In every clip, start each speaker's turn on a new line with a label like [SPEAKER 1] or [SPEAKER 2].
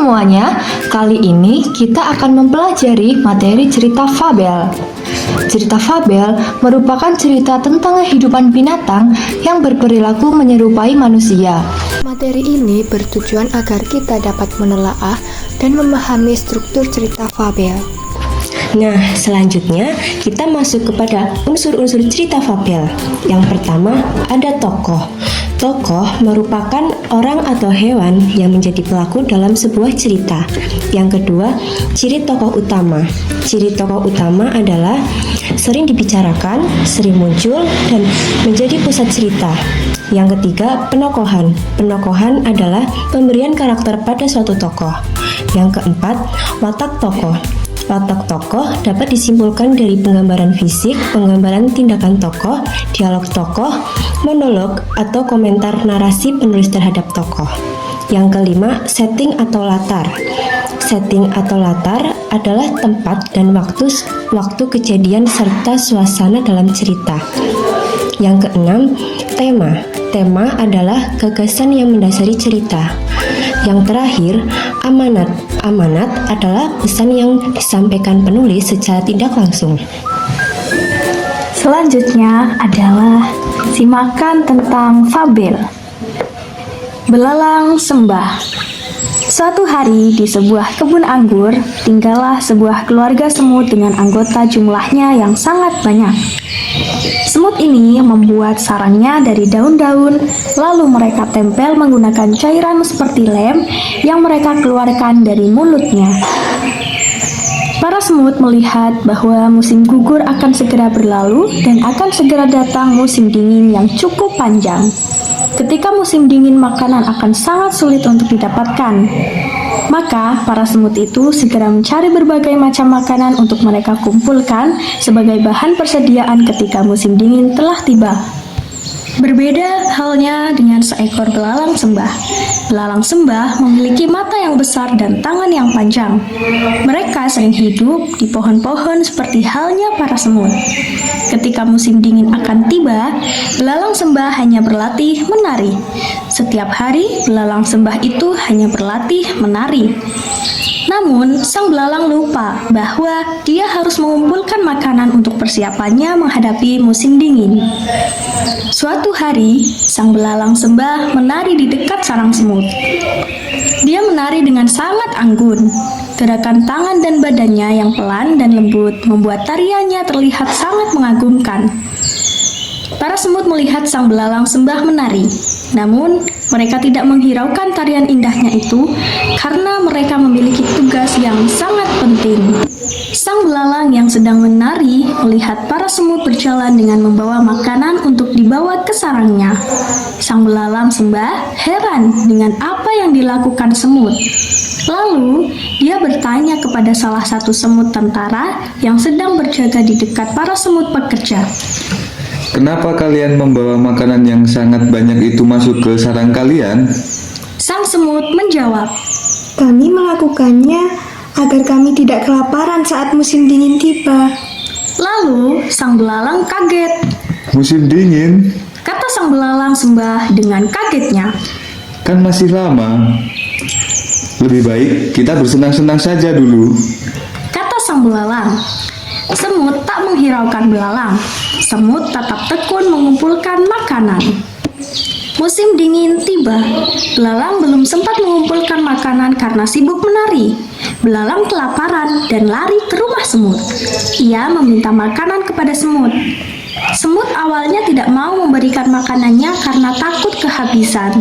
[SPEAKER 1] semuanya, kali ini kita akan mempelajari materi cerita fabel. Cerita fabel merupakan cerita tentang kehidupan binatang yang berperilaku menyerupai manusia. Materi ini bertujuan agar kita dapat menelaah dan memahami struktur cerita fabel.
[SPEAKER 2] Nah, selanjutnya kita masuk kepada unsur-unsur cerita fabel. Yang pertama, ada tokoh. Tokoh merupakan orang atau hewan yang menjadi pelaku dalam sebuah cerita. Yang kedua, ciri tokoh utama. Ciri tokoh utama adalah sering dibicarakan, sering muncul, dan menjadi pusat cerita. Yang ketiga, penokohan. Penokohan adalah pemberian karakter pada suatu tokoh. Yang keempat, watak tokoh. Watak tokoh dapat disimpulkan dari penggambaran fisik, penggambaran tindakan tokoh, dialog tokoh, monolog, atau komentar narasi penulis terhadap tokoh. Yang kelima, setting atau latar. Setting atau latar adalah tempat dan waktu kejadian serta suasana dalam cerita. Yang keenam, tema. Tema adalah gagasan yang mendasari cerita. Yang terakhir, amanat. Amanat adalah pesan yang disampaikan penulis secara tidak langsung.
[SPEAKER 3] Selanjutnya adalah simakan tentang fabel. Belalang sembah. Suatu hari di sebuah kebun anggur, tinggallah sebuah keluarga semut dengan anggota jumlahnya yang sangat banyak. Semut ini membuat sarangnya dari daun-daun, lalu mereka tempel menggunakan cairan seperti lem yang mereka keluarkan dari mulutnya. Para semut melihat bahwa musim gugur akan segera berlalu dan akan segera datang musim dingin yang cukup panjang. Ketika musim dingin, makanan akan sangat sulit untuk didapatkan. Maka, para semut itu segera mencari berbagai macam makanan untuk mereka kumpulkan sebagai bahan persediaan ketika musim dingin telah tiba. Berbeda halnya dengan seekor belalang sembah. Belalang sembah memiliki mata yang besar dan tangan yang panjang. Mereka sering hidup di pohon-pohon seperti halnya para semut. Ketika musim dingin akan tiba, belalang sembah hanya berlatih menari. Setiap hari, belalang sembah itu hanya berlatih menari. Namun, sang belalang lupa bahwa dia harus mengumpulkan makanan untuk persiapannya menghadapi musim dingin. Suatu hari, sang belalang sembah menari di dekat sarang semut. Dia menari dengan sangat anggun. Gerakan tangan dan badannya yang pelan dan lembut membuat tariannya terlihat sangat mengagumkan. Para semut melihat sang belalang sembah menari. Namun, mereka tidak menghiraukan tarian indahnya itu karena mereka memiliki tugas yang sangat penting. Sang belalang yang sedang menari melihat para semut berjalan dengan membawa makanan untuk dibawa ke sarangnya. Sang belalang sembah heran dengan apa yang dilakukan semut. Lalu, dia bertanya kepada salah satu semut tentara yang sedang berjaga di dekat para semut pekerja.
[SPEAKER 4] Kenapa kalian membawa makanan yang sangat banyak itu masuk ke sarang kalian?
[SPEAKER 3] Sang semut menjawab,
[SPEAKER 5] Kami melakukannya agar kami tidak kelaparan saat musim dingin tiba.
[SPEAKER 3] Lalu, sang belalang kaget.
[SPEAKER 4] Musim dingin?
[SPEAKER 3] Kata sang belalang sembah dengan kagetnya.
[SPEAKER 4] Kan masih lama. Lebih baik kita bersenang-senang saja dulu.
[SPEAKER 3] Kata sang belalang. Semut tak menghiraukan belalang. Semut tetap tekun mengumpulkan makanan. Musim dingin tiba. Belalang belum sempat mengumpulkan makanan karena sibuk menari. Belalang kelaparan dan lari ke rumah semut. Ia meminta makanan kepada semut. Semut awalnya tidak mau memberikan makanannya karena takut kehabisan.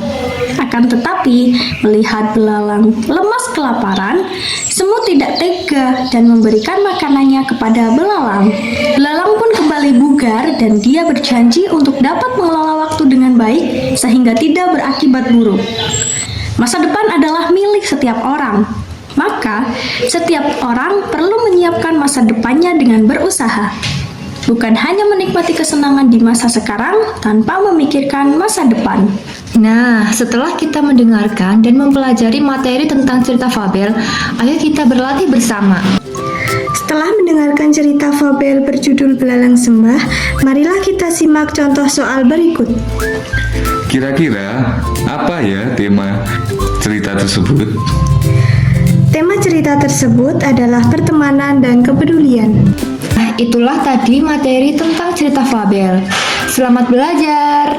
[SPEAKER 3] Akan tetapi, melihat belalang lemas kelaparan, semut tidak tega dan memberikan makanannya kepada belalang. Belalang pun kembali bugar dan dia berjanji untuk dapat mengelola waktu dengan baik sehingga tidak berakibat buruk. Masa depan adalah milik setiap orang. Maka, setiap orang perlu menyiapkan masa depannya dengan berusaha. Bukan hanya menikmati kesenangan di masa sekarang tanpa memikirkan masa depan.
[SPEAKER 1] Nah, setelah kita mendengarkan dan mempelajari materi tentang cerita fabel, ayo kita berlatih bersama.
[SPEAKER 5] Setelah mendengarkan cerita fabel berjudul Belalang Sembah, marilah kita simak contoh soal berikut.
[SPEAKER 4] Kira-kira apa ya tema cerita tersebut?
[SPEAKER 5] cerita tersebut adalah pertemanan dan kepedulian.
[SPEAKER 1] Nah, itulah tadi materi tentang cerita fabel. Selamat belajar!